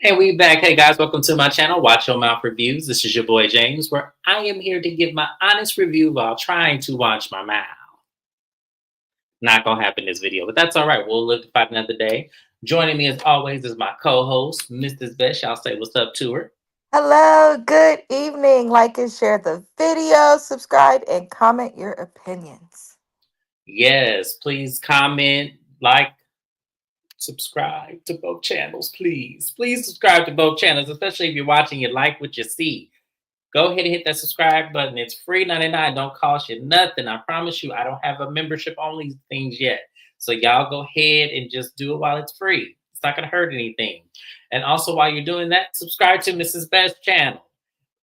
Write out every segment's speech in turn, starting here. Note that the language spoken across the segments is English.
And we back. Hey guys, welcome to my channel, Watch Your Mouth Reviews. This is your boy James, where I am here to give my honest review while trying to watch my mouth. Not gonna happen in this video, but that's all right. We'll live to fight another day. Joining me as always is my co-host, Mrs. Best. Y'all say what's up to her. Hello, good evening. Like and share the video, subscribe, and comment your opinions. Yes, please comment, like, subscribe to both channels, please. Please subscribe to both channels, especially if you're watching and like what you see. Go ahead and hit that subscribe button. It's free 99. Don't cost you nothing. I promise you, I don't have a membership only things yet. So y'all go ahead and just do it while it's free. It's not gonna hurt anything. And also while you're doing that, subscribe to Mrs. Best channel.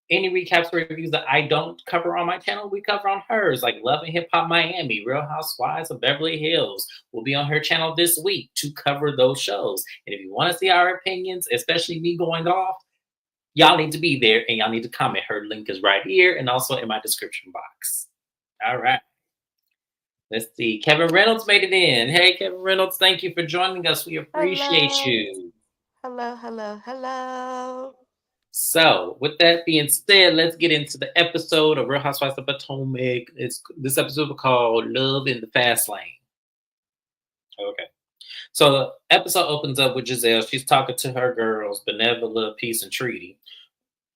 Any recaps or reviews that I don't cover on my channel, we cover on hers, like Love and Hip Hop Miami, Real Housewives of Beverly Hills. Will be on her channel this week to cover those shows. And if you want to see our opinions, especially me going off, y'all need to be there and y'all need to comment. Her link is right here and also in my description box. All right. Let's see. Kevin Reynolds made it in. Hey, Kevin Reynolds, thank you for joining us. We appreciate Hello, you. hello. So, with that being said, let's get into the episode of Real Housewives of Potomac. This episode called "Love in the Fast Lane." Okay. So the episode opens up with Giselle. She's talking to her girls, Benevola, Peace, and Treaty.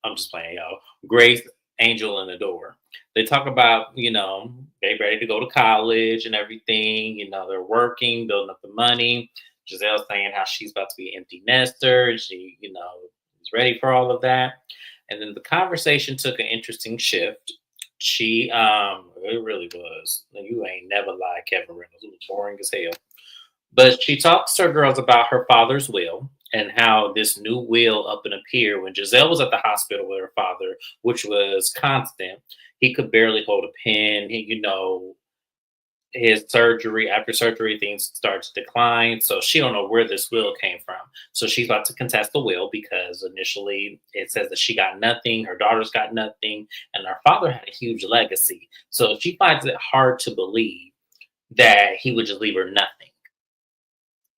I'm just playing, y'all. Grace, Angel, and Adore. They talk about, they ready to go to college and everything. They're working, building up the money. Giselle's saying how she's about to be an empty nester. And she, is ready for all of that. And then the conversation took an interesting shift. It really was. You ain't never lied, Kevin Reynolds. It was boring as hell. But she talks to her girls about her father's will and how this new will up and appear when Giselle was at the hospital with her father, which was constant. He could barely hold a pen. His surgery, after surgery, things start to decline. So she don't know where this will came from. So she's about to contest the will because initially it says that she got nothing, her daughters got nothing, and her father had a huge legacy. So she finds it hard to believe that he would just leave her nothing.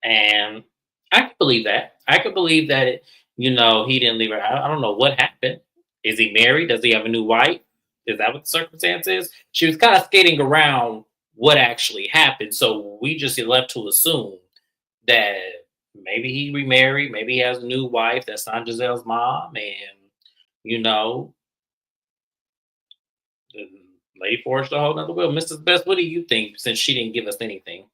And I could believe that. I could believe that, he didn't leave her. I don't know what happened. Is he married? Does he have a new wife? Is that what the circumstance is? She was kind of skating around what actually happened. So we just left to assume that maybe he remarried, maybe he has a new wife that's not Giselle's mom. And, you know, the lady forged a whole nother will. Mrs. Best, what do you think since she didn't give us anything?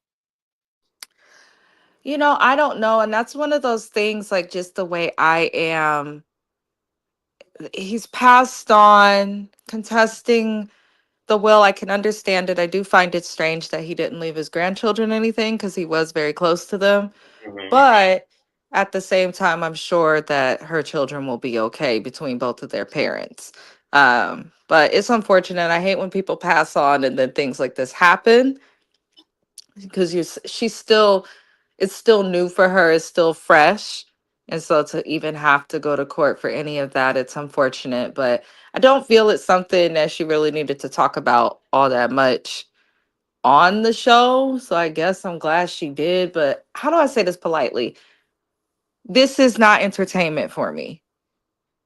I don't know. And that's one of those things, like just the way I am. He's passed on, contesting the will. I can understand it. I do find it strange that he didn't leave his grandchildren anything because he was very close to them. Hmm. But at the same time, I'm sure that her children will be okay between both of their parents. But it's unfortunate. I hate when people pass on and then things like this happen because she's still, it's still new for her, it's still fresh. And so to even have to go to court for any of that, it's unfortunate. But I don't feel it's something that she really needed to talk about all that much on the show. So I guess I'm glad she did. But how do I say this politely? This is not entertainment for me.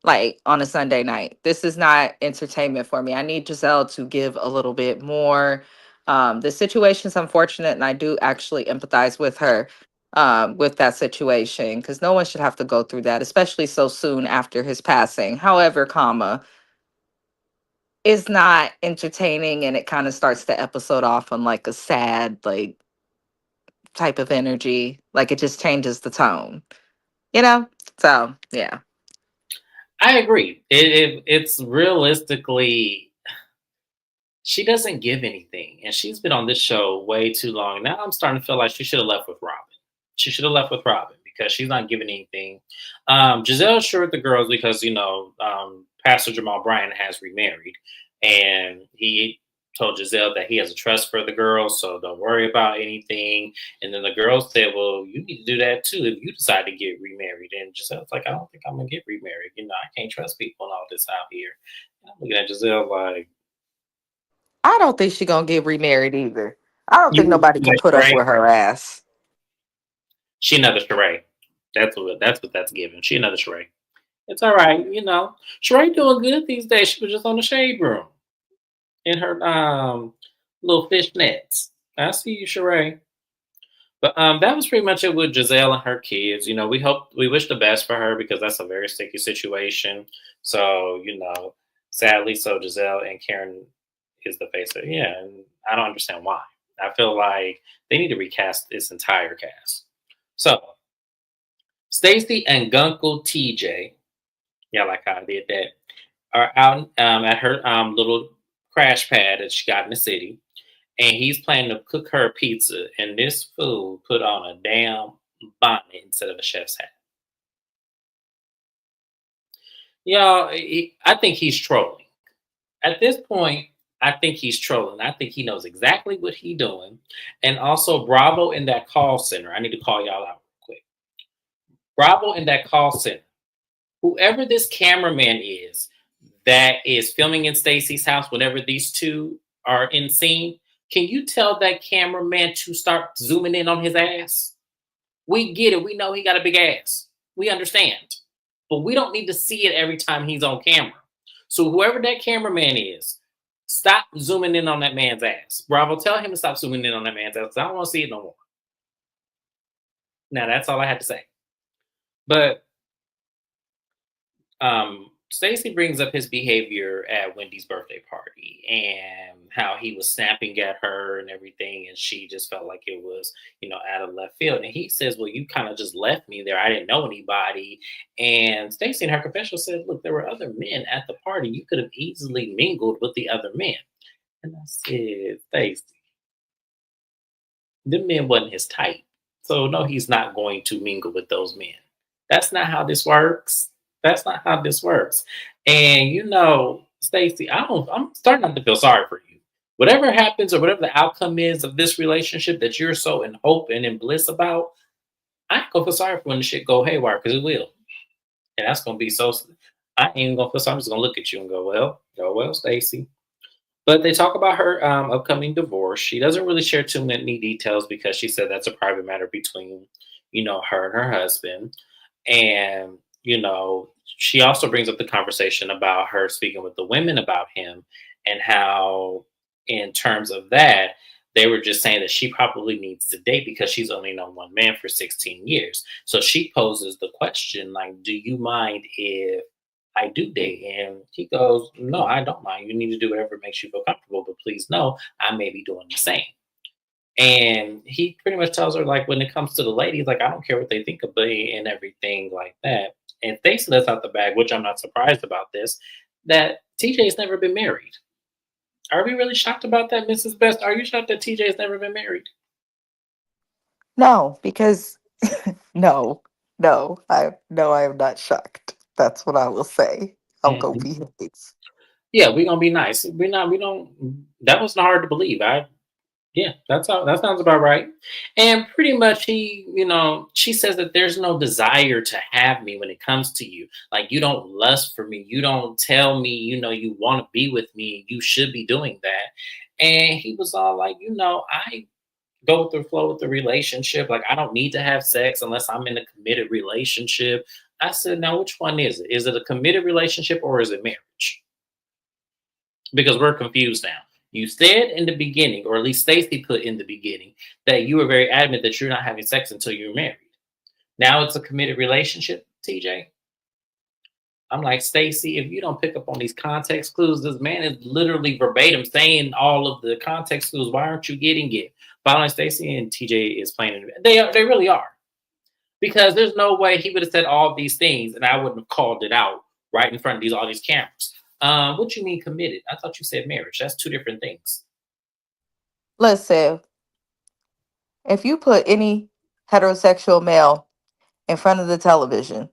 Like on a Sunday night, this is not entertainment for me. I need Giselle to give a little bit more. The situation is unfortunate, and I do actually empathize with her with that situation because no one should have to go through that, especially so soon after his passing. However, comma is not entertaining, and it kind of starts the episode off on like a sad like type of energy. Like it just changes the tone, you know. So yeah. I agree. It's realistically, she doesn't give anything, and she's been on this show way too long. Now I'm starting to feel like she should have left with Robin. She should have left with Robin because she's not giving anything. Giselle assured the girls because Pastor Jamal Bryant has remarried, and he told Giselle that he has a trust for the girls, so don't worry about anything. And then the girls said, "Well, you need to do that too if you decide to get remarried." And Giselle's like, "I don't think I'm gonna get remarried. I can't trust people and all this out here." And I'm looking at Giselle like, I don't think she gonna get remarried either. I don't think "You nobody can like put up Sheree? with her ass. She another Sheree." That's what that's giving. She another Sheree. It's all right, Sheree doing good these days. She was just on the shade room in her little fishnets. I see you, Sheree. But that was pretty much it with Giselle and her kids. We wish the best for her because that's a very sticky situation. So sadly, so Giselle and Karen is the face of, yeah, and I don't understand why. I feel like they need to recast this entire cast. So Stacy and Gunkle TJ, yeah, like how I did that, are out at her little crash pad that she got in the city, and he's planning to cook her a pizza, and this fool put on a damn bonnet instead of a chef's hat. Y'all, I think he's trolling. At this point, I think he's trolling. I think he knows exactly what he's doing. And also, Bravo in that call center. I need to call y'all out real quick. Bravo in that call center. Whoever this cameraman is that is filming in Stacy's house whenever these two are in scene, can you tell that cameraman to start zooming in on his ass? We get it. We know he got a big ass. We understand. But we don't need to see it every time he's on camera. So whoever that cameraman is, stop zooming in on that man's ass. Bravo, tell him to stop zooming in on that man's ass because I don't want to see it no more. Now, that's all I had to say. But Stacy brings up his behavior at Wendy's birthday party and how he was snapping at her and everything, and she just felt like it was, out of left field. And he says, "Well, you kind of just left me there. I didn't know anybody." And Stacy in her confessional said, "Look, there were other men at the party. You could have easily mingled with the other men." And I said, "Stacy, them men wasn't his type. So no, he's not going to mingle with those men. That's not how this works. That's not how this works." And Stacey, I'm starting not to feel sorry for you. Whatever happens or whatever the outcome is of this relationship that you're so in hope and in bliss about, I ain't gonna feel sorry for when the shit go haywire because it will. And that's gonna be so I ain't gonna feel sorry. I'm just gonna look at you and go well, Stacey. But they talk about her upcoming divorce. She doesn't really share too many details because she said that's a private matter between, her and her husband. And, she also brings up the conversation about her speaking with the women about him and how, in terms of that, they were just saying that she probably needs to date because she's only known one man for 16 years. So she poses the question, like, do you mind if I do date? And he goes, no, I don't mind. You need to do whatever makes you feel comfortable, but please know I may be doing the same. And he pretty much tells her, like, when it comes to the ladies, like, I don't care what they think of me and everything like that. And Stacey lets out the bag, which I'm not surprised about this, that TJ's never been married. Are we really shocked about that, Mrs. Best? Are you shocked that TJ's never been married? No, because no, I am not shocked. That's what I will say. I'm gonna Mhm. be nice. Yeah, we're gonna be nice. We don't that wasn't hard to believe. Yeah, that sounds about right. And pretty much she says that there's no desire to have me when it comes to you. Like, you don't lust for me. You don't tell me, you want to be with me. You should be doing that. And he was all like, I go with the flow with the relationship. Like, I don't need to have sex unless I'm in a committed relationship. I said, now which one is it? Is it a committed relationship or is it marriage? Because we're confused now. You said in the beginning, or at least Stacey put in the beginning, that you were very adamant that you're not having sex until you're married. Now it's a committed relationship, TJ. I'm like, Stacey, if you don't pick up on these context clues, this man is literally verbatim saying all of the context clues. Why aren't you getting it? Following Stacey and TJ is playing it. They really are. Because there's no way he would have said all these things and I wouldn't have called it out right in front of all these cameras. What you mean committed? I thought you said marriage. That's two different things. Listen, if you put any heterosexual male in front of the television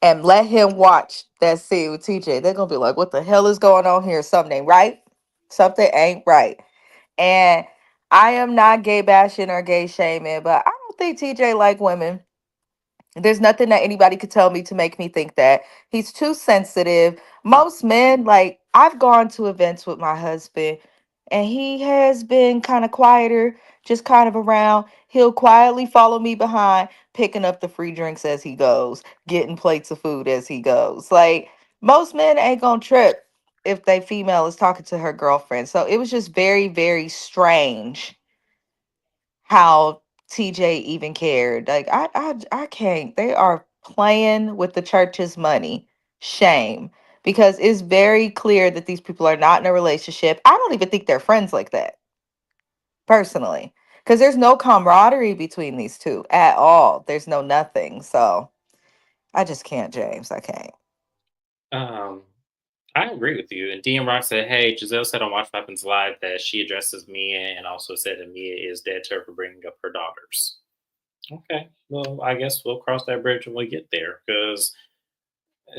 and let him watch that scene with TJ, they're gonna be like, "What the hell is going on here? Something ain't right. Something ain't right." And I am not gay bashing or gay shaming, but I don't think TJ like women. There's nothing that anybody could tell me to make me think that. He's too sensitive. Most men, like, I've gone to events with my husband and he has been kind of quieter, just kind of around. He'll quietly follow me behind, picking up the free drinks as he goes, getting plates of food as he goes. Like most men ain't gonna trip if they female is talking to her girlfriend. So it was just very, very strange how TJ even cared. Like I can't. They are playing with the church's money. Shame. Because it's very clear that these people are not in a relationship. I don't even think they're friends like that, personally. Because there's no camaraderie between these two at all. There's no nothing. So I just can't, James. I can't. Um, I agree with you. And DM Rock said, "Hey, Giselle said on Watch What Happens Live that she addresses Mia and also said that Mia is dead to her for bringing up her daughters." Okay, well, I guess we'll cross that bridge when we get there because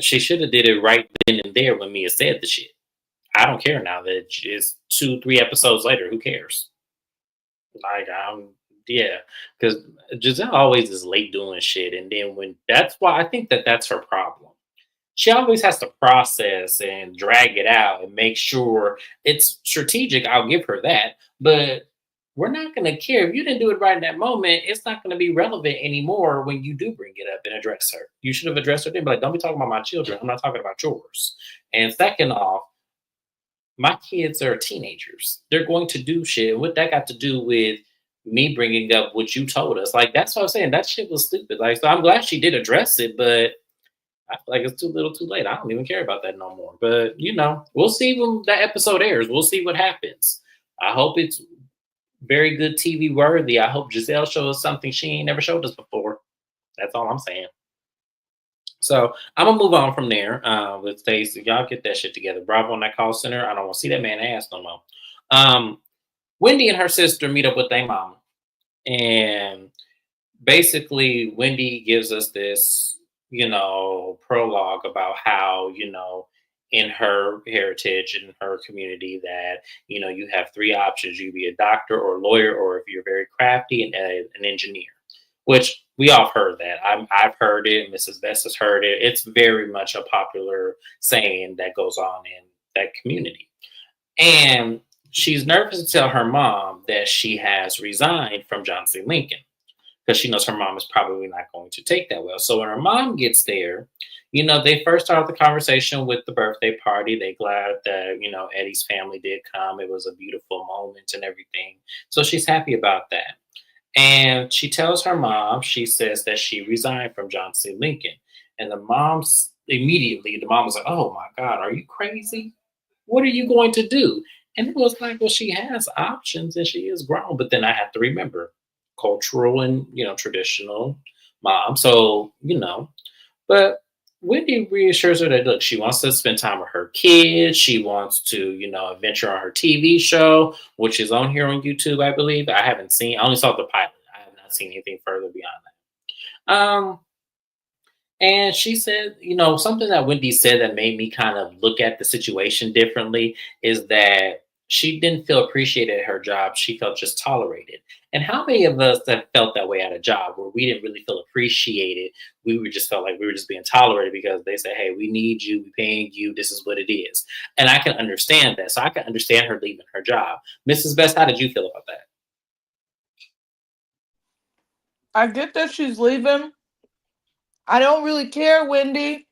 she should have did it right then and there when Mia said the shit. I don't care now that it's 2, 3 episodes later. Who cares? Like, yeah, because Giselle always is late doing shit, and then when that's why I think that that's her problem. She always has to process and drag it out and make sure it's strategic. I'll give her that, but we're not going to care if you didn't do it right in that moment. It's not going to be relevant anymore when you do bring it up and address her. You should have addressed her then, but like, don't be talking about my children. I'm not talking about yours. And second off, my kids are teenagers. They're going to do shit. What that got to do with me bringing up what you told us? Like, that's what I'm saying. That shit was stupid. Like, so I'm glad she did address it, but I feel like it's too little too late. I don't even care about that no more. But, we'll see when that episode airs. We'll see what happens. I hope it's very good TV worthy. I hope Giselle shows us something she ain't never showed us before. That's all I'm saying. So I'm gonna move on from there with Stacey. Y'all get that shit together. Bravo on that call center. I don't want to see that man ass no more. Um, Wendy and her sister meet up with their mom, and basically Wendy gives us this, prologue about how, in her heritage in her community that, you have three options. You be a doctor or a lawyer, or if you're very crafty, an engineer, which we all heard that. I've heard it. Mrs. Best has heard it. It's very much a popular saying that goes on in that community. And she's nervous to tell her mom that she has resigned from John C. Lincoln because she knows her mom is probably not going to take that well. So when her mom gets there, they first start the conversation with the birthday party. They glad that, Eddie's family did come. It was a beautiful moment and everything. So she's happy about that. And she tells her mom, she says that she resigned from John C. Lincoln. And the mom was like, "Oh my God, are you crazy? What are you going to do?" And it was like, well, she has options and she is grown. But then I have to remember cultural and, traditional mom. So, but Wendy reassures her that, look, she wants to spend time with her kids. She wants to, adventure on her TV show, which is on here on YouTube, I believe. I only saw the pilot. I have not seen anything further beyond that. And she said, something that Wendy said that made me kind of look at the situation differently is that she didn't feel appreciated at her job. She felt just tolerated. And how many of us have felt that way at a job where we didn't really feel appreciated? We were just felt like we were just being tolerated because they say, "Hey, we need you, we paying you, this is what it is." And I can understand that. So I can understand her leaving her job. Mrs. Best, how did you feel about that? I get that she's leaving. I don't really care, Wendy.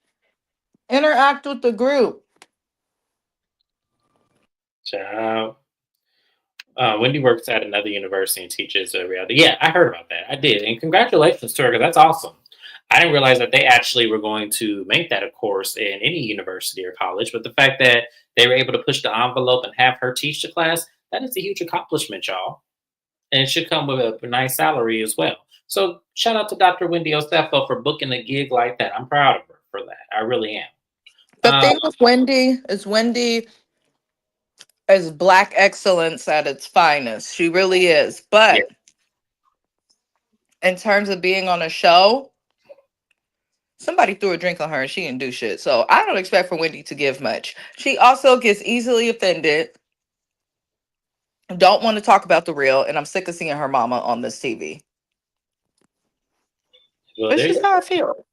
Interact with the group. Ciao. Wendy works at another university and teaches reality. Yeah, I heard about that. I did. And congratulations to her, because that's awesome. I didn't realize that they actually were going to make that a course in any university or college. But the fact that they were able to push the envelope and have her teach the class, that is a huge accomplishment, y'all. And it should come with a nice salary as well. So shout out to Dr. Wendy Ostefo for booking a gig like that. I'm proud of her for that. I really am. The thing with Wendy is black excellence at its finest. She really is. Yeah. But in terms of being on a show, somebody threw a drink on her and she didn't do shit. So I don't expect for Wendy to give much. She also gets easily offended. Don't want to talk about the real, and I'm sick of seeing her mama on this TV. Well, It's just how I feel.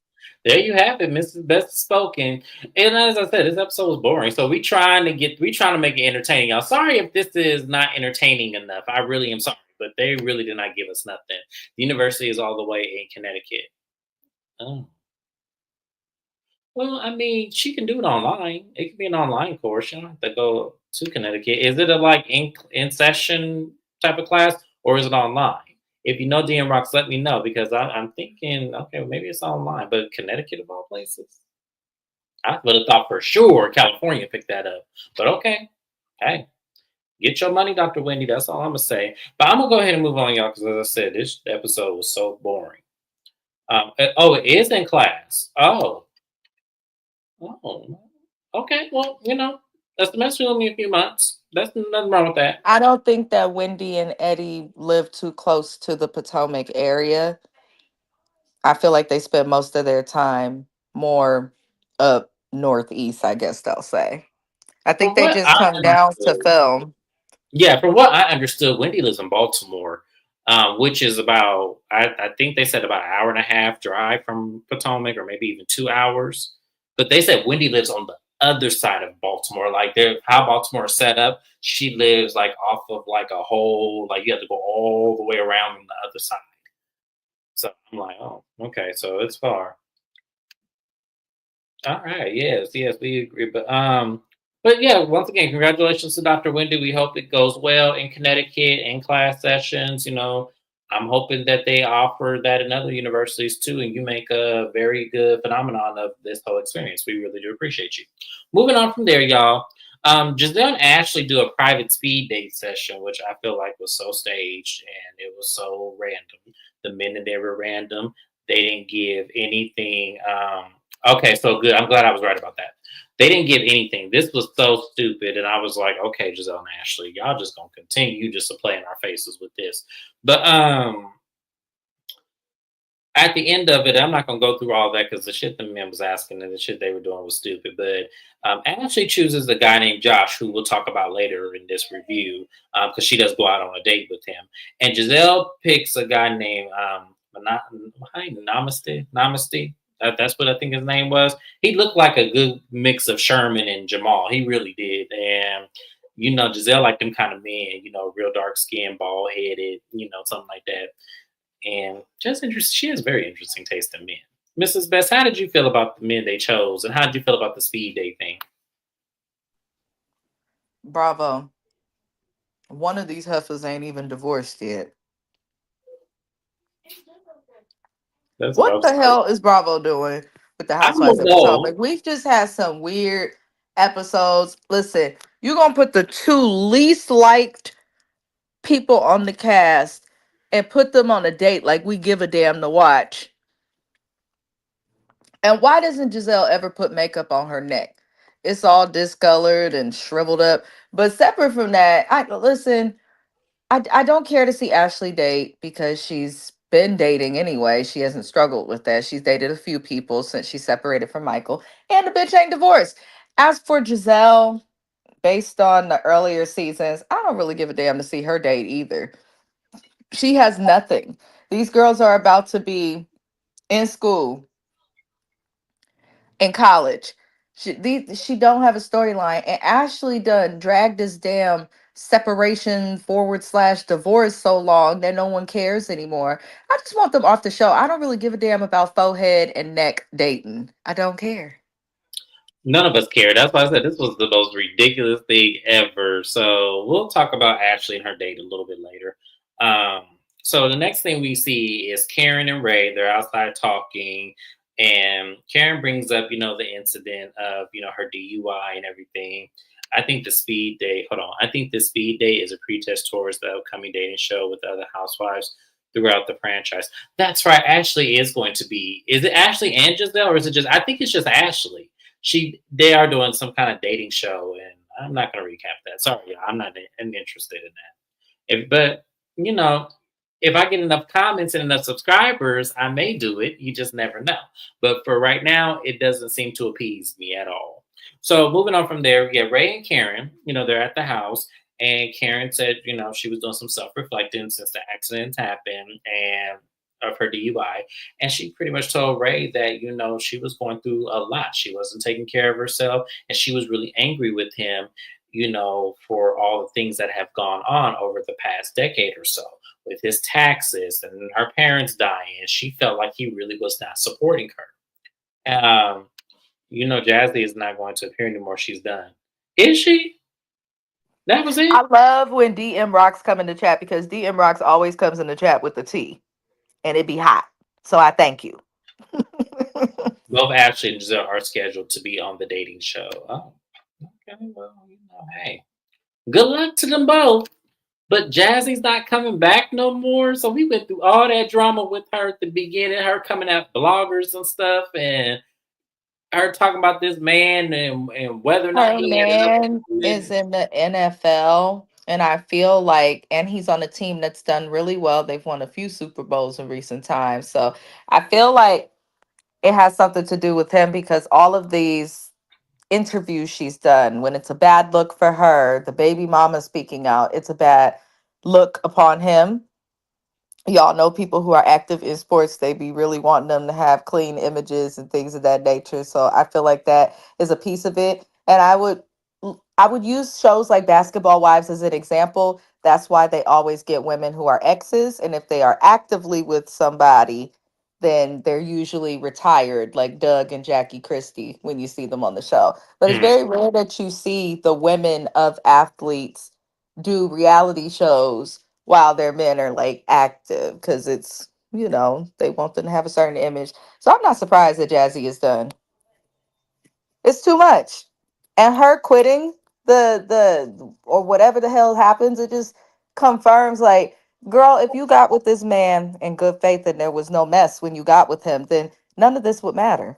there you have it, Mrs. Best Spoken. And as I said, this episode was boring. So we trying to make it entertaining. Y'all, sorry if this is not entertaining enough. I really am sorry. but they really did not give us nothing. The university is all the way in Connecticut. Oh. Well, I mean, she can do it online. It can be an online course. You don't have to go to Connecticut. Is it a like in session type of class, or is it online? If you know DM Rocks, let me know because I'm thinking, okay, well, maybe it's online, but Connecticut of all places, I would have thought for sure California picked that up. But okay, hey, get your money, Dr. Wendy. That's all I'm gonna say. But I'm gonna go ahead and move on, y'all, because as I said, this episode was so boring. Oh, it is in class. Oh, okay. Well, a semester only a few months. That's nothing wrong with that. I don't think that Wendy and Eddie live too close to the Potomac area. I feel like they spend most of their time more up northeast, I guess they'll say. I think From they what just I come down to understood, film. yeah, from what I understood, Wendy lives in Baltimore, which is about I think they said about an hour and a half drive from Potomac, or maybe even 2 hours. But they said Wendy lives on the other side of Baltimore, like how Baltimore is set up. She lives like off of like a whole like you have to go all the way around on the other side. So I'm like, oh, okay, so it's far. All right. Yes. Yes. We agree. But yeah. Once again, congratulations to Dr. Wendy. We hope it goes well in Connecticut in class sessions. I'm hoping that they offer that in other universities too, and you make a very good phenomenon of this whole experience. We really do appreciate you. Moving on from there, y'all. Giselle and Ashley do a private speed date session, which I feel like was so staged and it was so random. The minute they were random, they didn't give anything. Okay, so good. I'm glad I was right about that. They didn't give anything. This was so stupid, and I was like, okay, Giselle and Ashley, y'all just gonna continue just to play in our faces with this. But at the end of it, I'm not gonna go through all that because the shit the men was asking and the shit they were doing was stupid. But Ashley chooses a guy named Josh, who we'll talk about later in this review, because she does go out on a date with him. And Giselle picks a guy named Namaste. That's what I think his name was. He looked like a good mix of Sherman and Jamal. He really did. And Giselle like them kind of men. Real dark skin, bald headed. Something like that, and just interesting. She has very interesting taste in men. Mrs. Best, how did you feel about the men they chose, and how did you feel about the speed date thing? Bravo. One of these heifers ain't even divorced yet. That's what I What was the like. hell is Bravo doing with the I Housewives don't of know. Potomac? We've just had some weird episodes. Listen, you're gonna put the two least liked people on the cast and put them on a date like we give a damn to watch. And why doesn't Giselle ever put makeup on her neck? It's all discolored and shriveled up. But separate from that, I listen. I don't care to see Ashley date because she's been dating anyway. She hasn't struggled with that. She's dated a few people since she separated from Michael, and the bitch ain't divorced. As for Giselle, based on the earlier seasons, I don't really give a damn to see her date either. She has nothing. These girls are about to be in school, in college. She don't have a storyline, and Ashley done dragged this damn separation forward slash divorce so long that no one cares anymore. I just want them off the show. I don't really give a damn about forehead and neck dating. I don't care. None of us cared. That's why I said this was the most ridiculous thing ever. So we'll talk about Ashley and her date a little bit later. Um, so the next thing we see is Karen and Ray. They're outside talking, and Karen brings up, the incident of, her DUI and everything. I think the speed date. Hold on. I think the speed date is a pretest towards the upcoming dating show with the other housewives throughout the franchise. That's right. Ashley is going to be. Is it Ashley and Giselle, or is it just? I think it's just Ashley. They are doing some kind of dating show, and I'm not going to recap that. Sorry, I'm not interested in that. But you know, if I get enough comments and enough subscribers, I may do it. You just never know. But for right now, it doesn't seem to appease me at all. So moving on from there, we get Ray and Karen. They're at the house, and Karen said, she was doing some self-reflecting since the accidents happened and of her DUI, and she pretty much told Ray that she was going through a lot. She wasn't taking care of herself, and she was really angry with him, for all the things that have gone on over the past decade or so. with his taxes and her parents dying. She felt like he really was not supporting her. Jazzy is not going to appear anymore. She's done. Is she? That was I it? love when DM Rocks come in the chat because DM Rocks always comes in the chat with the tea and it be hot. So I thank you. Both Ashley and Giselle are scheduled to be on the dating show. Oh, okay. Well, hey, good luck to them both. But Jazzy's not coming back no more. So we went through all that drama with her at the beginning, her coming out bloggers and stuff, and her talking about this man and whether or not Her he had enough man is women. in the NFL, and I feel like, and he's on a team that's done really well. They've won a few Super Bowls in recent times. So I feel like it has something to do with him because all of these interviews she's done, when it's a bad look for her, the baby mama speaking out, it's a bad look upon him. Y'all know people who are active in sports, they be really wanting them to have clean images and things of that nature. So I feel like that is a piece of it. And I would use shows like Basketball Wives as an example. That's why they always get women who are exes, and if they are actively with somebody, then they're usually retired, like Doug and Jackie Christie when you see them on the show. But it's Mm. very rare that you see the women of athletes do reality shows while their men are like active because they want them to have a certain image. So I'm not surprised that Jazzy is done. It's too much. And her quitting the or whatever the hell happens, it just confirms like, girl, if you got with this man in good faith and there was no mess when you got with him, then none of this would matter.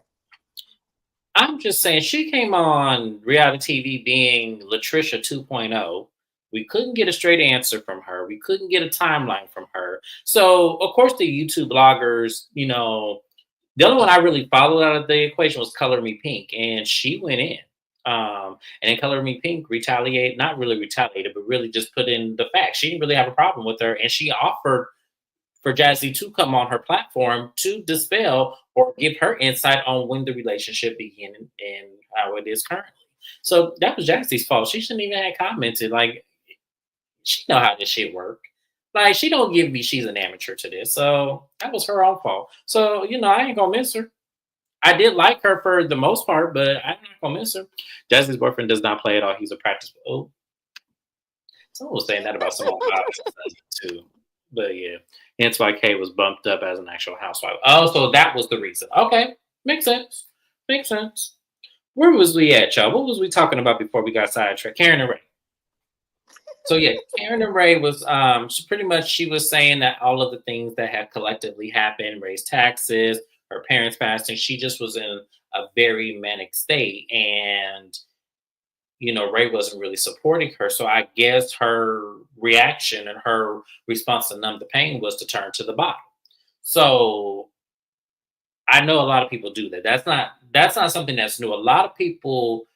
I'm just saying, she came on reality TV being Latricia 2.0. We couldn't get a straight answer from her. We couldn't get a timeline from her. So, of course, the YouTube bloggers, the only one I really followed out of the equation was Color Me Pink, and she went in. And then Color Me Pink not really retaliated, but really just put in the facts. She didn't really have a problem with her, and she offered for Jazzy to come on her platform to dispel or give her insight on when the relationship began and how it is currently. So that was Jazzy's fault. She shouldn't even have commented. Like, she know how this shit work. Like, she don't give me she's an amateur to this. So that was her own fault. So, I ain't gonna miss her. I did like her for the most part, but I'm not gonna miss her. Jazzy's boyfriend does not play at all. He's a practice. Oh, someone was saying that about Simone Biles' husband too. But yeah, hence why Kay was bumped up as an actual housewife. Oh, so that was the reason. Okay, makes sense. Makes sense. Where was we at, y'all? What was we talking about before we got sidetracked? Karen and Ray. So yeah, Karen and Ray was she was saying that all of the things that had collectively happened, raised taxes, her parents passing, she just was in a very manic state, and Ray wasn't really supporting her. So I guess her reaction and her response to numb the pain was to turn to the bottle. So I know a lot of people do that. That's not something that's new. A lot of people,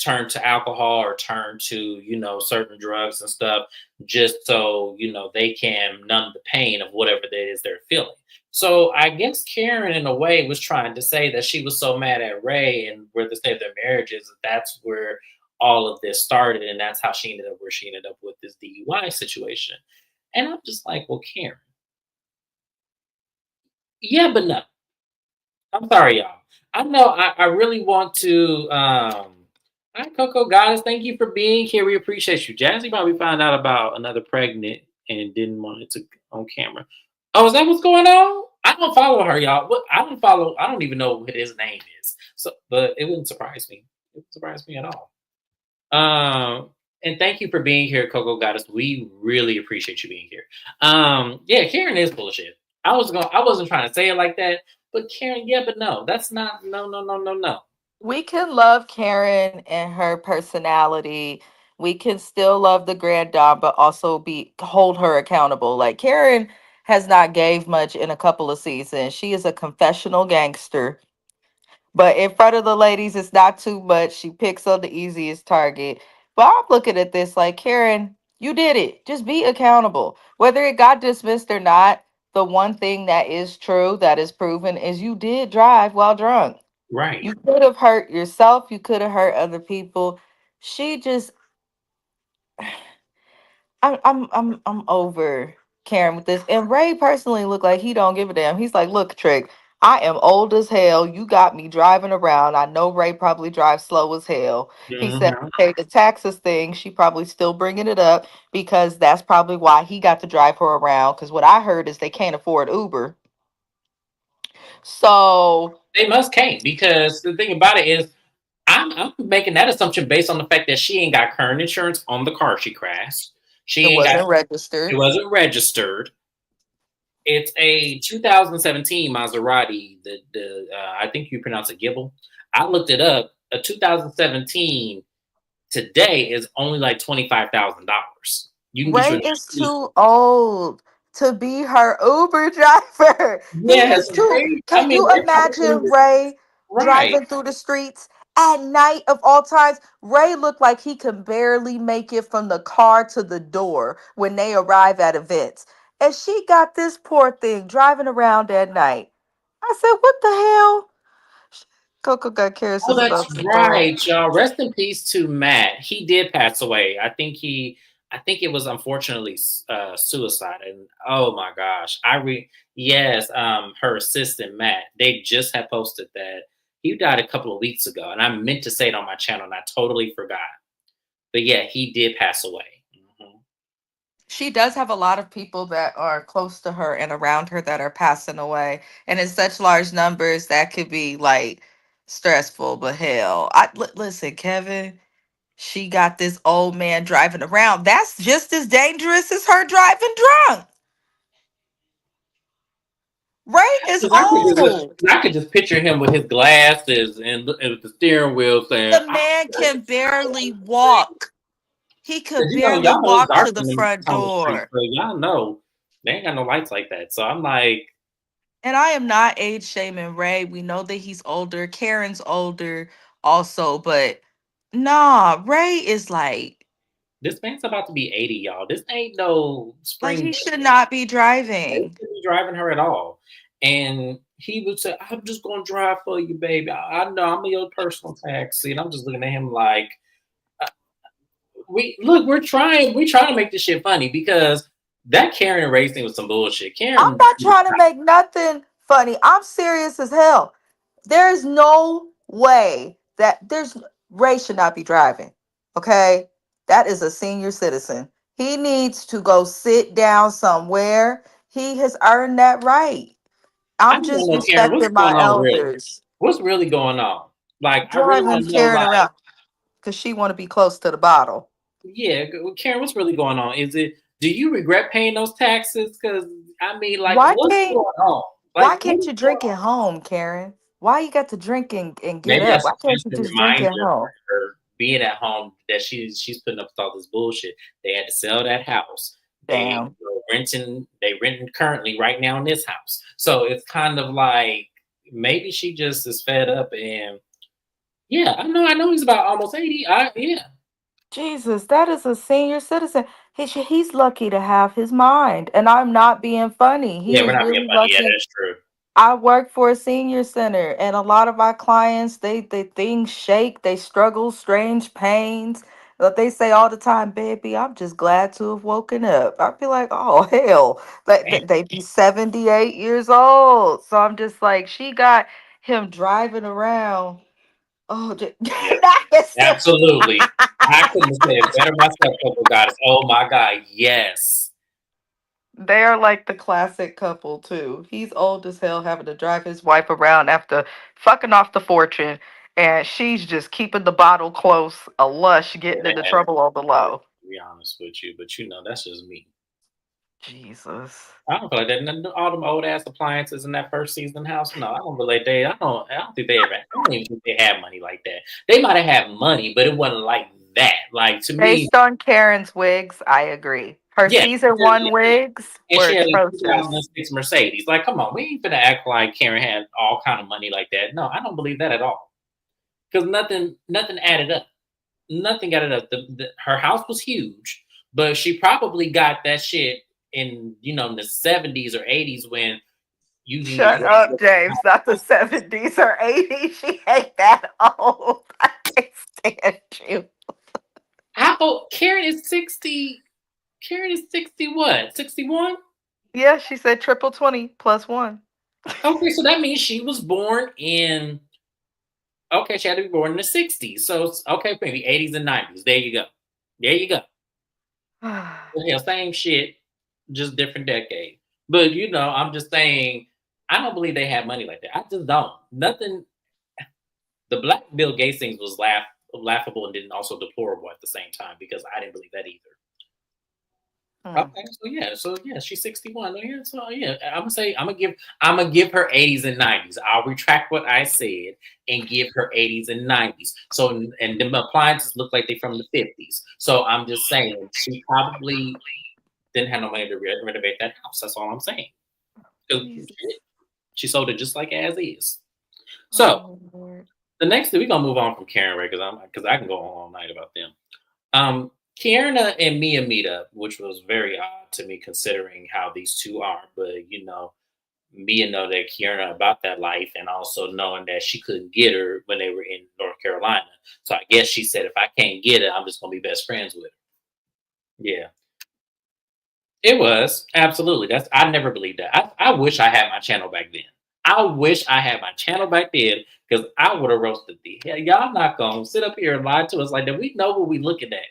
turn to alcohol or turn to, certain drugs and stuff just so, they can numb the pain of whatever that is they're feeling. So I guess Karen, in a way, was trying to say that she was so mad at Ray and where the state of their marriage is, that's where all of this started. And that's how she ended up where she ended up with this DUI situation. And I'm just like, well, Karen, yeah, but no. I'm sorry, y'all. I know I really want to. Hi, Coco Goddess. Thank you for being here. We appreciate you. Jazzy probably found out about another pregnant and didn't want it to on camera. Oh, is that what's going on? I don't follow her, y'all. What I don't follow. I don't even know what his name is. So, but it wouldn't surprise me. It wouldn't surprise me at all. And thank you for being here, Coco Goddess. We really appreciate you being here. Yeah, Karen is bullshit. I wasn't trying to say it like that, but Karen, yeah, but no, that's not no no no no no. We can love Karen and her personality. We can still love the grand dame, but also be hold her accountable. Like Karen has not gave much in a couple of seasons. She is a confessional gangster. But in front of the ladies, it's not too much. She picks on the easiest target. But I'm looking at this like, Karen, you did it. Just be accountable. Whether it got dismissed or not, the one thing that is true, that is proven, is you did drive while drunk. Right. You could have hurt yourself. You could have hurt other people. She just, I'm over Karen with this. And Ray personally looked like he don't give a damn. He's like, look, Trick, I am old as hell. You got me driving around. I know Ray probably drives slow as hell. He said, Hmm. okay, the taxes thing, she probably still bringing it up because that's probably why he got to drive her around. Because what I heard is they can't afford Uber. So They must can't because the thing about it is, I'm making that assumption based on the fact that she ain't got current insurance on the car she crashed. She it ain't got wasn't it registered. wasn't registered. It's a 2017 Maserati. I think you pronounce it Gibble. I looked it up. A 2017 today is only like $25,000. You can get you Ray a is nice lease. too old to be her Uber driver. He Yes, is too. right. I Can mean, you they're imagine probably Ray right. driving through the streets at night of all times? Ray looked like he could barely make it from the car to the door when they arrive at events. And she got this poor thing driving around at night. I said, what the hell? Coco got Oh, careless that's about the dog. right, y'all. Rest in peace to Matt. He did pass away. I think it was unfortunately suicide. And oh my gosh, yes, her assistant Matt. They just had posted that he died a couple of weeks ago, and I meant to say it on my channel, and I totally forgot. But yeah, he did pass away. Hmm. She does have a lot of people that are close to her and around her that are passing away, and in such large numbers that could be like stressful. But hell, listen, Kevin. She got this old man driving around. That's just as dangerous as her driving drunk. Ray is Because old. I could just picture him with his glasses and with the steering wheel saying, The "I'm man going can barely to." walk. He could You know, barely y'all know it's walk dark to the in the front on the street, door. so y'all know they ain't got no lights like that. So I'm like, And I am not age shaming Ray. We know that he's older. Karen's older also, but nah, Ray is this man's about to be 80, y'all. This ain't no like spring he break. should not be They driving. shouldn't be driving her at all. And he would say, "I'm just gonna drive for you, baby. I know I'm your personal taxi." And I'm just looking at him like, uh, we're trying to make this shit funny because that Karen racing was some bullshit. I'm Karen, not trying to make nothing funny. I'm serious as hell. There's no way that there's Ray should not be driving. Okay? That is a senior citizen. He needs to go sit down somewhere. He has earned that right. I I'm just want just to know, Karen, what's respecting going my on really? elders. What's really going on? Like, I really Driving want to know, Karen like, around because she want to be close to the bottle. yeah, Karen, what's really going on? Do you regret paying those taxes? Because I mean, like, Why what's can't going on? why Like, what can't is you going drink at on? home, Karen? Why you got to drink and get Maybe I up? Why should can't just you a just drink at reminder home? for her being at home that she's putting up with all this bullshit. They had to sell that house. Damn. They renting currently right now in this house. So it's kind of like maybe she just is fed up and yeah, I know he's about almost 80. Yeah. Jesus, that is a senior citizen. He's lucky to have his mind. And I'm not being funny. He Yeah, we're is not being really funny. Yeah, lucky. that's true. I work for a senior center and a lot of our clients, they things shake, they struggle, strange pains. But they say all the time, baby, I'm just glad to have woken up. I'd be like, oh hell. But Damn. they be 78 years old. So I'm just like, she got him driving around. Oh, Yeah. not his Absolutely. I couldn't have said it better myself, Coco Goddess. Oh my God, yes. They are like the classic couple too. He's old as hell having to drive his wife around after fucking off the fortune, and she's just keeping the bottle close, a lush, Yeah, getting they into had to trouble on the do it, low. to be honest with you. But you know, that's just me. Jesus. I don't feel like that. All them old ass appliances in that first season house. No, I don't relate. I don't think they ever. I don't even think they had money like that. They might have had money, but it wasn't like that. Like to me, Based on Karen's wigs, I agree. Her yeah. season one wigs And were she had a atrocious. 2006 Mercedes. Like, come on, we ain't gonna act like Karen had all kind of money like that. No, I don't believe that at all. Because nothing added up. Nothing added up. Her house was huge, but she probably got that shit in in the 70s or 80s when using Shut your up, James. Not the 70s or 80s. She ain't that old. I can't stand you. Apple. Karen is 60. Karen is 60 what? 61? Yeah, she said triple 20 plus one. Okay, so that means she was born in, okay, she had to be born in the 60s. So, okay, maybe 80s and 90s. There you go. There you go. Well, hell, same shit, just different decade. But, I'm just saying, I don't believe they have money like that. I just don't. Nothing, the Black Bill Gates things was laughable and then also deplorable at the same time because I didn't believe that either. Hmm. Okay, so yeah, she's 61. Yeah, so yeah, I'm gonna give her 80s and 90s. I'll retract what I said and give her 80s and 90s. So and the appliances look like they're from the 50s. So I'm just saying she probably didn't have no money to renovate that house. That's all I'm saying. 'Cause Jesus. she sold it just like as is. So Oh, Lord. the next thing we're gonna move on from Karen Ray because I can go on all night about them. Kierna and Mia meet up, which was very odd to me considering how these two are. But Mia know that Kierna about that life, and also knowing that she couldn't get her when they were in North Carolina. So I guess she said, if I can't get her, I'm just gonna be best friends with her. Yeah, it was absolutely. That's I never believed that. I wish I had my channel back then. I wish I had my channel back then because I would have roasted the hell. Y'all not gonna sit up here and lie to us like that. We know what we looking at.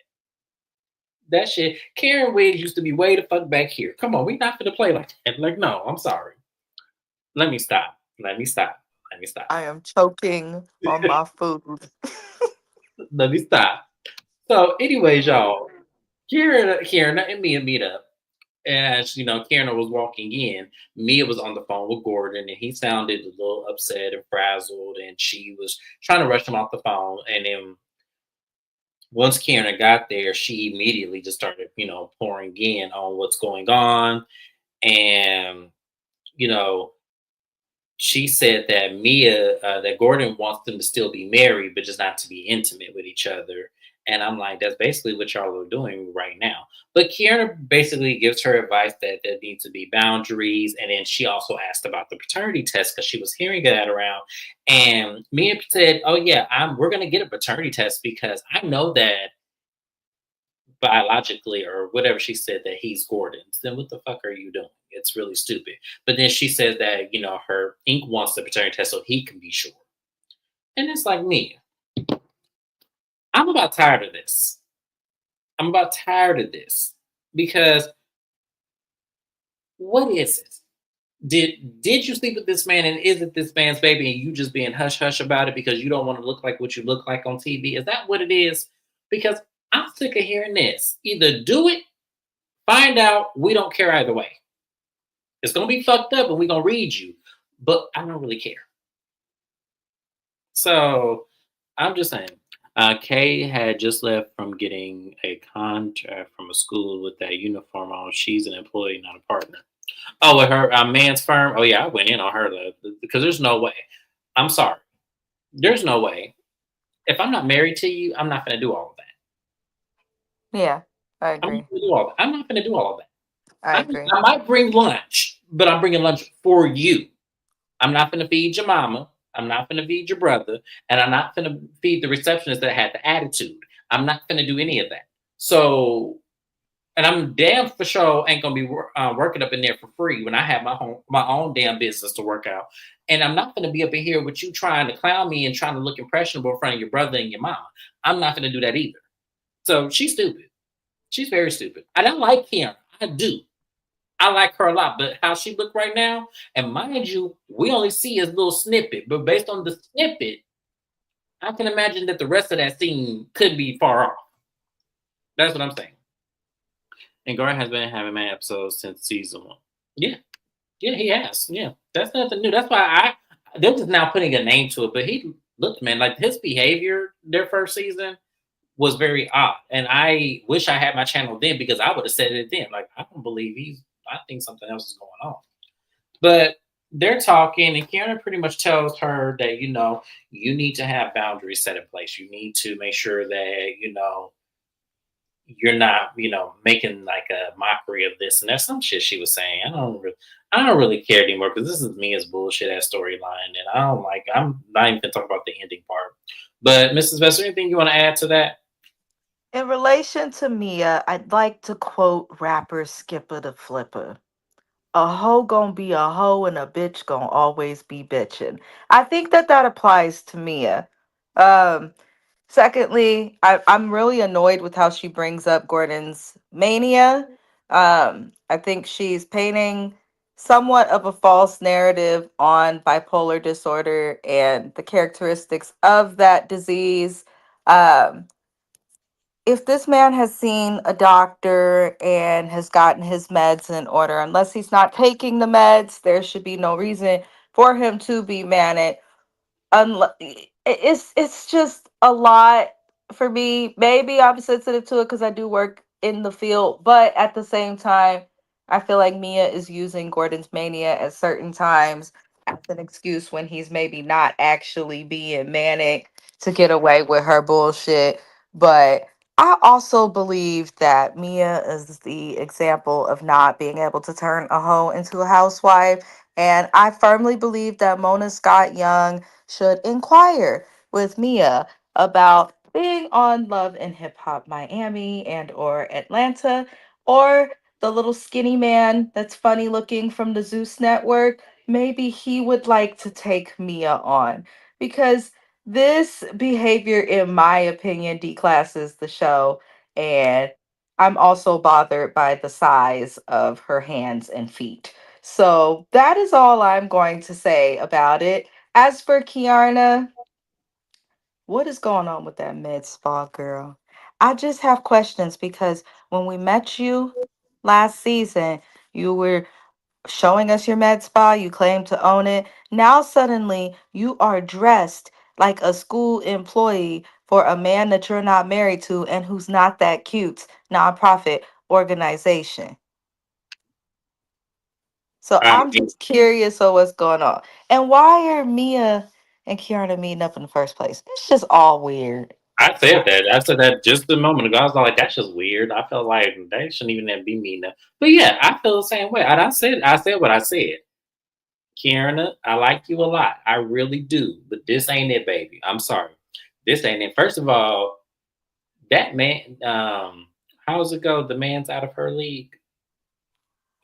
That shit. Karen Wiggs used to be way the fuck back here. Come on, we not gonna play like that. Like, no, I'm sorry. Let me stop. Let me stop. Let me stop. I am choking on my food. Let me stop. So, anyways, y'all, Karen and Mia meet up. As Karen was walking in, Mia was on the phone with Gordon, and he sounded a little upset and frazzled, and she was trying to rush him off the phone. And then once Karen got there, she immediately just started, pouring in on what's going on. And you know, she said that that Gordon wants them to still be married, but just not to be intimate with each other. And I'm like, that's basically what y'all are doing right now. But Kiana basically gives her advice that there needs to be boundaries. And then she also asked about the paternity test because she was hearing that around. And Mia said, "Oh yeah, we're gonna get a paternity test because I know that biologically or whatever she said that he's Gordon's, then what the fuck are you doing? It's really stupid." But then she says that, her ink wants the paternity test so he can be sure. And it's like, me, I'm about tired of this. I'm about tired of this. Because what is it? Did you sleep with this man and is it this man's baby and you just being hush hush about it because you don't want to look like what you look like on TV? Is that what it is? Because I'm sick of hearing this. Either do it, find out, we don't care either way. It's gonna be fucked up and we're gonna read you, but I don't really care. So I'm just saying. Kay had just left from getting a contract from a school with that uniform on. She's an employee, not a partner. Oh, with her man's firm. Oh yeah, I went in on her because there's no way. I'm sorry. There's no way. If I'm not married to you, I'm not gonna do all of that. Yeah, I I'm not agree. gonna do all that. I'm not gonna do all of that. I agree. I might bring lunch, but I'm bringing lunch for you. I'm not going to feed your mama. I'm not going to feed your brother. And I'm not going to feed the receptionist that had the attitude. I'm not going to do any of that. So, and I'm damn for sure ain't going to be working up in there for free when I have my own damn business to work out. And I'm not going to be up in here with you trying to clown me and trying to look impressionable in front of your brother and your mama. I'm not going to do that either. So she's stupid. She's very stupid. I don't like Karen. I do. I like her a lot, but how she look right now, and mind you, we only see a little snippet, but based on the snippet, I can imagine that the rest of that scene could be far off. That's what I'm saying. And Gar has been having many episodes since season 1. Yeah, yeah, he has. Yeah, that's nothing new. That's why they're just now putting a name to it. But he looked, man, like his behavior their first season was very odd, and I wish I had my channel then because I would have said it then. Like, I don't believe I think something else is going on. But they're talking, and Kiana pretty much tells her that, you need to have boundaries set in place. You need to make sure that, you're not, making like a mockery of this. And that's some shit she was saying. I don't really care anymore because this is me as bullshit ass storyline. And I'm not even gonna talk about the ending part. But Mrs. Vester, anything you want to add to that? In relation to Mia, I'd like to quote rapper Skipper the Flipper. A hoe gonna be a hoe and a bitch gonna always be bitching. I think that that applies to Mia. Um, Secondly, I'm really annoyed with how she brings up Gordon's mania. I think she's painting somewhat of a false narrative on bipolar disorder and the characteristics of that disease. Um, if this man has seen a doctor and has gotten his meds in order, unless he's not taking the meds, there should be no reason for him to be manic. It's just a lot for me. Maybe I'm sensitive to it because I do work in the field, but at the same time, I feel like Mia is using Gordon's mania at certain times as an excuse when he's maybe not actually being manic to get away with her bullshit. But I also believe that Mia is the example of not being able to turn a hoe into a housewife. And I firmly believe that Mona Scott Young should inquire with Mia about being on Love and Hip Hop Miami and or Atlanta, or the little skinny man that's funny looking from the Zeus network. Maybe he would like to take Mia on, because this behavior, in my opinion, declasses the show. And I'm also bothered by the size of her hands and feet. So that is all I'm going to say about it. As for Kiarna, what is going on with that med spa girl? I just have questions because when we met you last season, you were showing us your med spa, you claimed to own it. Now suddenly you are dressed like a school employee for a man that you're not married to and who's not that cute nonprofit organization. So I I'm mean, just curious of what's going on. And why are Mia and Kiara meeting up in the first place? It's just all weird. I said that. I said that just a moment ago. I was like, that's just weird. I felt like they shouldn't even be meeting up. But yeah, I feel the same way. And I said what I said. Kierna, I like you a lot. I really do. But this ain't it, baby. I'm sorry. This ain't it. First of all, that man, how's it go? The man's out of her league.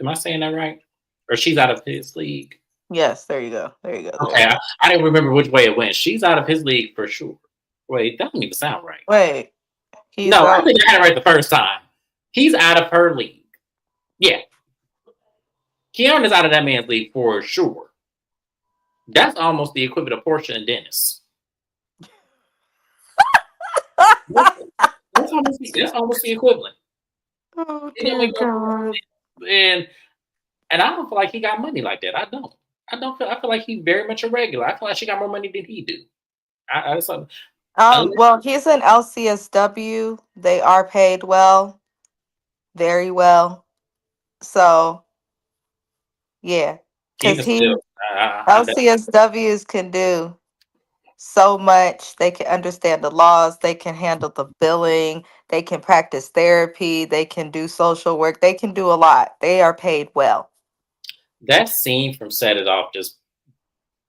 Am I saying that right? Or she's out of his league? Yes, there you go. There you go. There Okay, you go. I didn't remember which way it went. She's out of his league for sure. Wait, that don't even sound right. Wait, he's No, I out. think I had it right the first time. He's out of her league. Yeah, Keanu's out of that man's league for sure. That's almost the equivalent of Portia and Dennis. That's, that's almost the equivalent. Oh It dear only goes, God. and I don't feel like he got money like that. I don't. I don't feel. I feel like he's very much a regular. I feel like she got more money than he do. I so, unless Well, he's an LCSW. They are paid well, very well. So yeah, because even still, LCSWs can do so much. They can understand the laws, they can handle the billing, they can practice therapy, they can do social work, they can do a lot. They are paid well. that scene from Set It Off just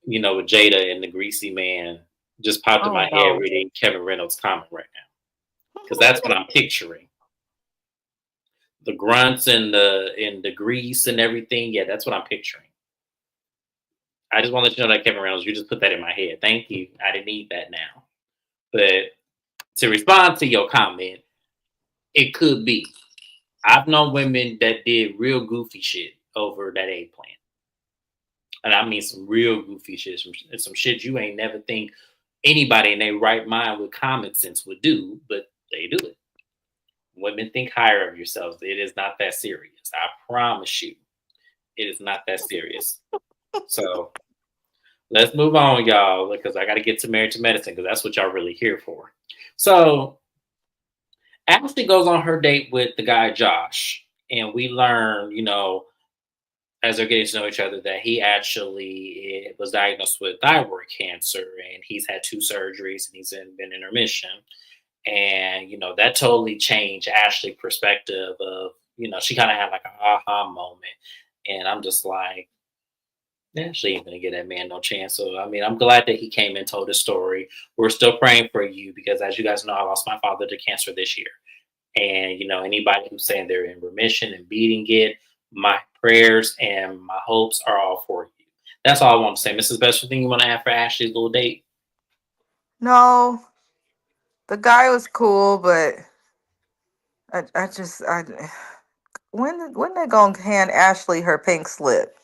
with Jada and the greasy man just popped in Oh my head no. reading Kevin Reynolds' comment right now because that's what I'm picturing. The grunts and the grease and everything. Yeah, that's what I'm picturing. I just want to let you know that Kevin Reynolds, you just put that in my head. Thank you. I didn't need that now. But to respond to your comment, it could be. I've known women that did real goofy shit over that eggplant. And I mean some real goofy shit, some shit you ain't never think anybody in their right mind with common sense would do, but they do it. Women think higher of yourselves. It is not that serious. I promise you, it is not that serious. So let's move on, y'all, because I got to get to Married to Medicine because that's what y'all really here for. So Ashley goes on her date with the guy Josh, and we learn, as they're getting to know each other, that he actually was diagnosed with thyroid cancer, and he's had 2 surgeries, and he's been in remission. And that totally changed Ashley's perspective of she kind of had like an aha moment, and I'm just like, yeah, she ain't gonna get that man no chance. So I mean, I'm glad that he came and told his story. We're still praying for you because, as you guys know, I lost my father to cancer this year. And anybody who's saying they're in remission and beating it, my prayers and my hopes are all for you. That's all I want to say. Mrs. Best, thing you want to add for Ashley's little date? No, the guy was cool, but I just when they gonna hand Ashley her pink slip?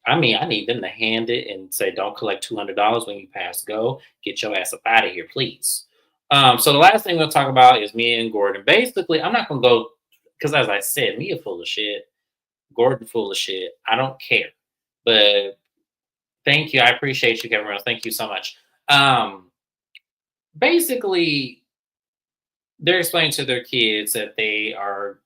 I mean, I need them to hand it and say, "Don't collect $200 when you pass go. Get your ass up out of here, please." So the last thing we'll talk about is Mia and Gordon. Basically, I'm not gonna go because, as I said, Mia full of shit, Gordon full of shit. I don't care, but thank you. I appreciate you, Kevin Reynolds. Thank you so much. Um, Basically, they're explaining to their kids that they are,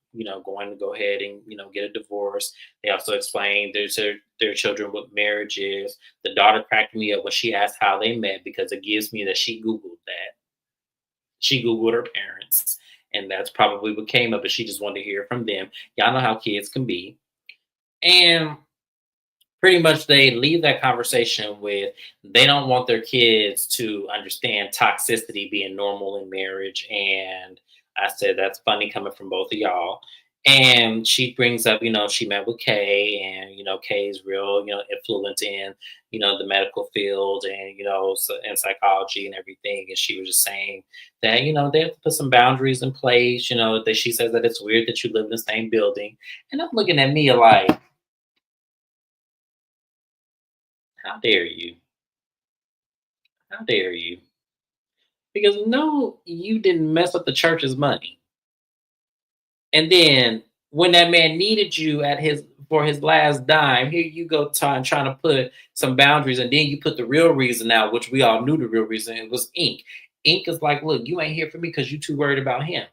going to go ahead and, get a divorce. They also explain their children what marriage is. The daughter cracked me up when she asked how they met because it gives me that she Googled that. She Googled her parents, and that's probably what came up, but she just wanted to hear from them. Y'all know how kids can be. And pretty much they leave that conversation with they don't want their kids to understand toxicity being normal in marriage. And I said that's funny coming from both of y'all. And she brings up, she met with Kay, and Kay's real, influence in, the medical field, and and psychology and everything. And she was just saying that they have to put some boundaries in place. That she says that it's weird that you live in the same building. And I'm looking at Mia like, how dare you? How dare you? Because no, you didn't mess up the church's money. And then when that man needed you at his for his last dime, here you go trying to put some boundaries, and then you put the real reason out, which we all knew the real reason. It was Ink. Ink is like, look, you ain't here for me because you too worried about him.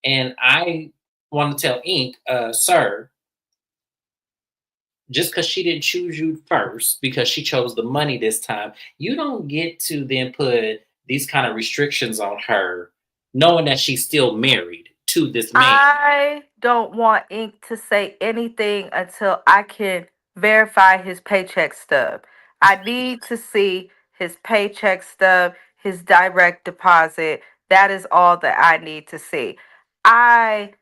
And I want to tell Ink, sir, just because she didn't choose you first because she chose the money this time, you don't get to then put these kind of restrictions on her, knowing that she's still married to this man. I don't want Ink to say anything until I can verify his paycheck stub. I need to see his paycheck stub, his direct deposit. That is all that I need to see. I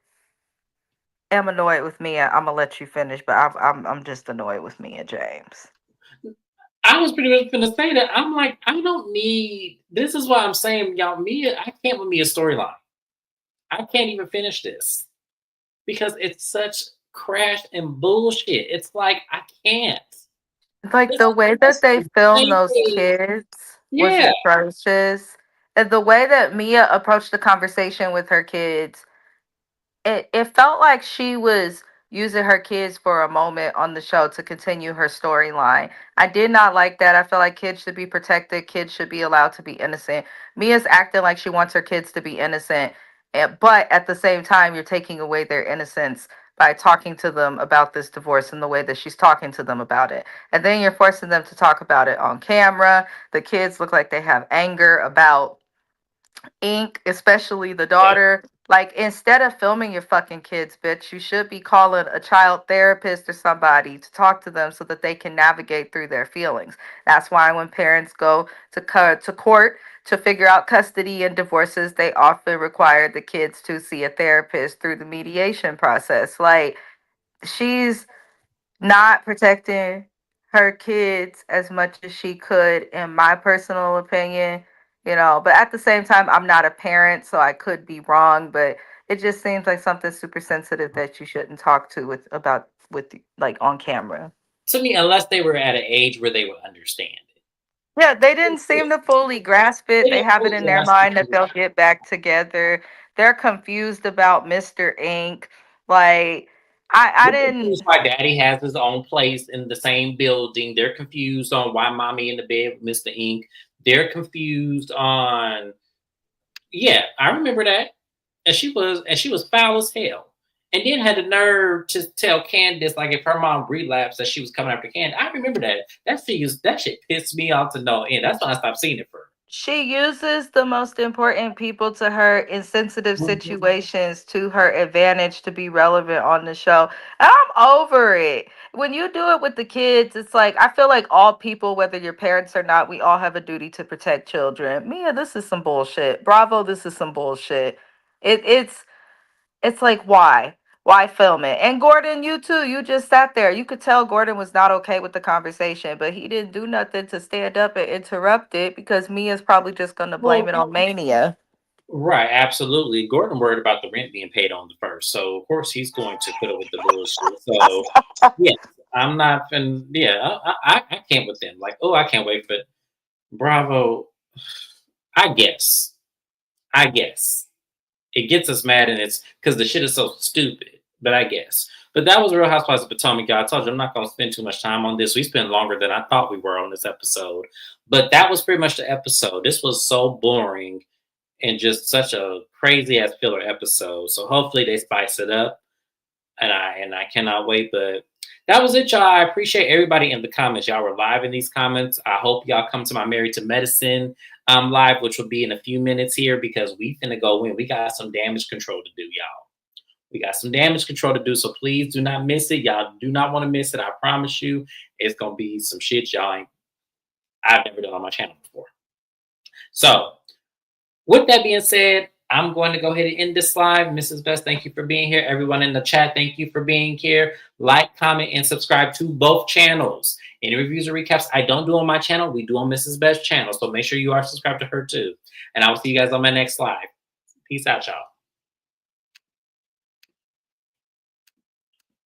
am annoyed with Mia. I'm gonna let you finish, but I'm just annoyed with Mia James. I was pretty much going to say that. I'm like, I don't need. This is why I'm saying, y'all, Mia. I can't with Mia's storyline. I can't even finish this because it's such crash and bullshit. It's like I can't. Like It's the way that they filmed same those thing. kids was Yeah. atrocious. And the way that Mia approached the conversation with her kids, it felt like she was using her kids for a moment on the show to continue her storyline. I did not like that. I feel like kids should be protected. Kids should be allowed to be innocent. Mia's acting like she wants her kids to be innocent, but at the same time, you're taking away their innocence by talking to them about this divorce in the way that she's talking to them about it. And then you're forcing them to talk about it on camera. The kids look like they have anger about Ink, especially the Yeah. daughter. Like, instead of filming your fucking kids, bitch, you should be calling a child therapist or somebody to talk to them so that they can navigate through their feelings. That's why when parents go to court to figure out custody and divorces, they often require the kids to see a therapist through the mediation process. Like, she's not protecting her kids as much as she could, in my personal opinion. But at the same time, I'm not a parent, so I could be wrong. But it just seems like something super sensitive that you shouldn't talk to with about with like on camera. To me, unless they were at an age where they would understand Yeah, they didn't it. seem to fully grasp They it. They didn't have it fully in their grasp mind that it. they'll get back together. They're confused about Mr. Ink. Like, I They're didn't. confused why Daddy has his own place in the same building. They're confused on why Mommy in the bed with Mr. Ink. They're confused on. Yeah, I remember that. And she was foul as hell. And then had the nerve to tell Candace like if her mom relapsed that she was coming after Candace. I remember that. That shit pissed me off to no end. That's why I stopped seeing it for She uses the most important people to her in sensitive her. situations to her advantage to be relevant on the show. And I'm over it. When you do it with the kids, it's like I feel like all people, whether you're parents or not, we all have a duty to protect children. Mia, this is some bullshit. Bravo, this is some bullshit. It's like, why? Why film it? And Gordon, you too. You just sat there. You could tell Gordon was not okay with the conversation, but he didn't do nothing to stand up and interrupt it because Mia's probably just going to blame Well, it on Mania. right, absolutely. Gordon worried about the rent being paid on the first, so of course he's going to put up with the bullshit. So yes, I'm not, and yeah, I can't with them. Like, oh, I can't wait for Bravo. I guess, I guess it gets us mad, and it's because the shit is so stupid. But I guess. But that was Real Housewives of Potomac, y'all. I told you I'm not going to spend too much time on this. We spent longer than I thought we were on this episode. But that was pretty much the episode. This was so boring and just such a crazy ass filler episode. So hopefully they spice it up, and I cannot wait. But that was it, y'all. I appreciate everybody in the comments. Y'all were live in these comments. I hope y'all come to my Married to Medicine live, which will be in a few minutes here because we finna go in. We got some damage control to do, y'all. We got some damage control to do, so please do not miss it. Y'all do not want to miss it. I promise you, it's gonna be some shit I've never done on my channel before. So, with that being said, I'm going to go ahead and end this live. Mrs. Best, thank you for being here. Everyone in the chat, thank you for being here. Like, comment, and subscribe to both channels. Any reviews or recaps I don't do on my channel, we do on Mrs. Best's channel. So make sure you are subscribed to her too. And I will see you guys on my next live. Peace out, y'all.